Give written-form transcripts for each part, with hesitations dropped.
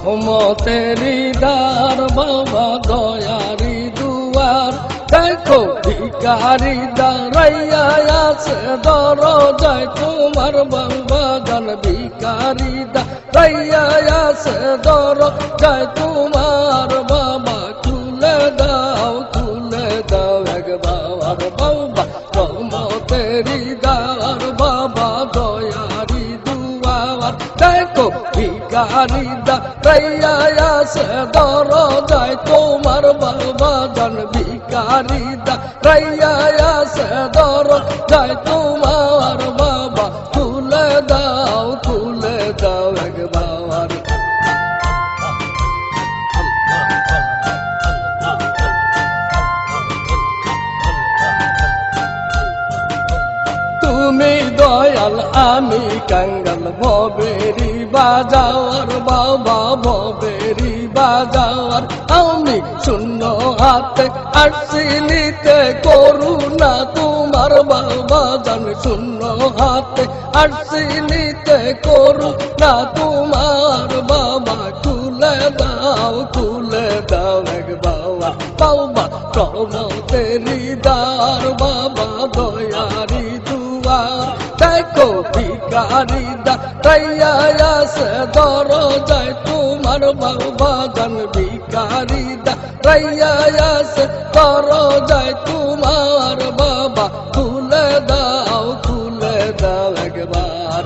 রহমতেরি দ্বার বাবা দয়ারি দুয়ার দেখো ভিখারি দাঁড়াইয়া আছে দরজায় তোমার বাবা জান ভিখারি দাঁড়াইয়া আছে দরজায় তোমার বাবা খুলে দাও একবার বাবা রহমতেরি দ্বার বাবা দয়ারি দুয়ার দেখো ভিখারি দাঁড়াইয়া আছে দরজায় তোমার বাবা জান ভিখারি দাঁড়াইয়া আছে দরজায় তোমার বাবা খুলে দাও একবার তুমি দয়াল আমি কাঙ্গাল ভবেরি বাজাওয়ার বাবা ভবেরি বাজাওয়ার আমি শূন্য হাতে আসছি নিতে করুণা তোমার বাবা জান শূন্য হাতে আসছি নিতে করুণা তোমার বাবা খুলে দাও একবার বাবা রহমতেরি দ্বার বাবা দয়ারি দুয়ার দেখো ভিখারি দাঁড়াইয়া আছে দরজায় তোমার বাবা জান ভিখারি দাঁড়াইয়া আছে দরজায় তোমার বাবা খুলে দাও একবার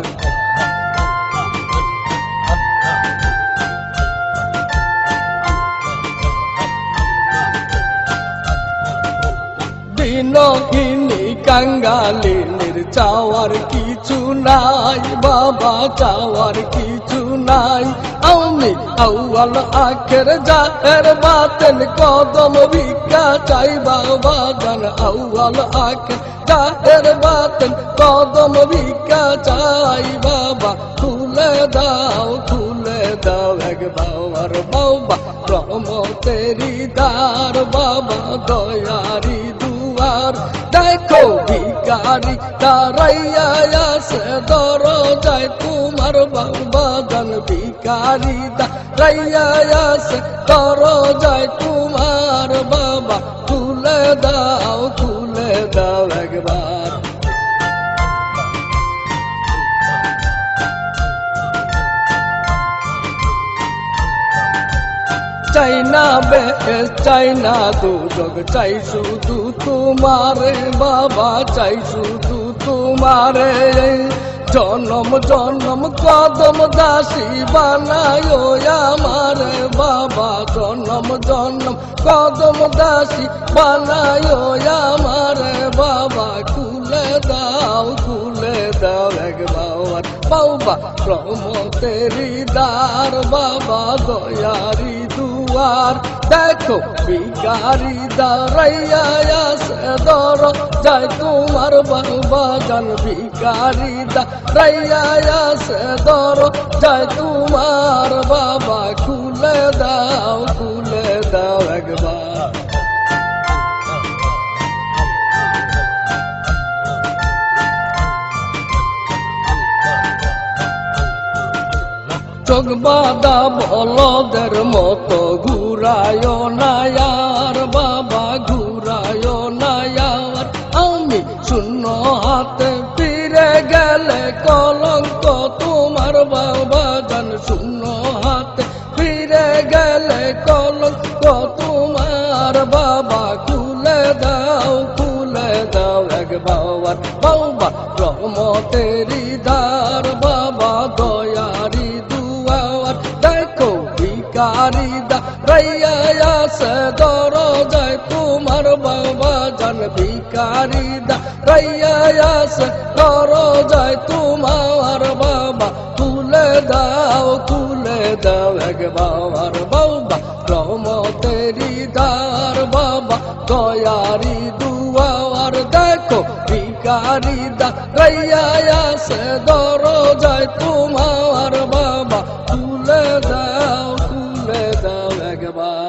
দিনহীনি কাঙ্গালিনীর চাওয়ার কিছু নাই বাবা চাওয়ার কিছু নাই আমি আউয়াল আখের জাহের বাতেন কদম ভিক্ষা চাই বাবা জান আউয়াল আখের জাহের বাতেন কদম ভিক্ষা চাই বাবা খুলে দাও একবার বাবা রহমতেরি দ্বার বাবা দয়ারি দুয়ার দেখো ভিখারি দাঁড়াইয়া আছে দরজায় তোমার বাবা জান ভিখারি দাঁড়াইয়া আছে দরজায় তোমার বাবা খুলে দাও একবার চাই না বেশ চাই না দুজগ চাই শুধু তোমারে বাবা চাই শুধু তোমারে জনম কদম দাসী বানায় আমারে বাবা জনম কদম দাসী বানায় আমারে বাবা খুলে দাও একবার বাবা রহমতেরি দ্বার বাবা দয়ারি দুয়ার দেখো ভিখারি দাঁড়াইয়া আছে দরজায় তোমার বাবা জান ভিখারি দাঁড়াইয়া আছে দরজায় তোমার বাবা খুলে দাও একবার চোখ বাঁধা বলদের মতো ঘুরায় নায়ার বাবা ঘুরায় নায়ার আমি শূন্য হাতে ফিরে গেলে কলঙ্ক তোমার বাবা জান শূন্য হাতে ফিরে গেলে কলঙ্ক তোমার বাবা খুলে দাও একবার বাবা রহমতেরি দ্বার বাবা দয়ারি দুয়ার দেখো ভিখারি দাঁড়াইয়া আছে দরজায় তোমার বাবা জান ভিখারি দাঁড়াইয়া আছে দরজায় তোমার বাবা খুলে দাও একবার বাবা রহমতেরি দ্বার বাবা দয়ারি দুয়ার দেখো ভিখারি দাঁড়াইয়া আছে দরজায় তোমার বাবা খুলে দাও একবার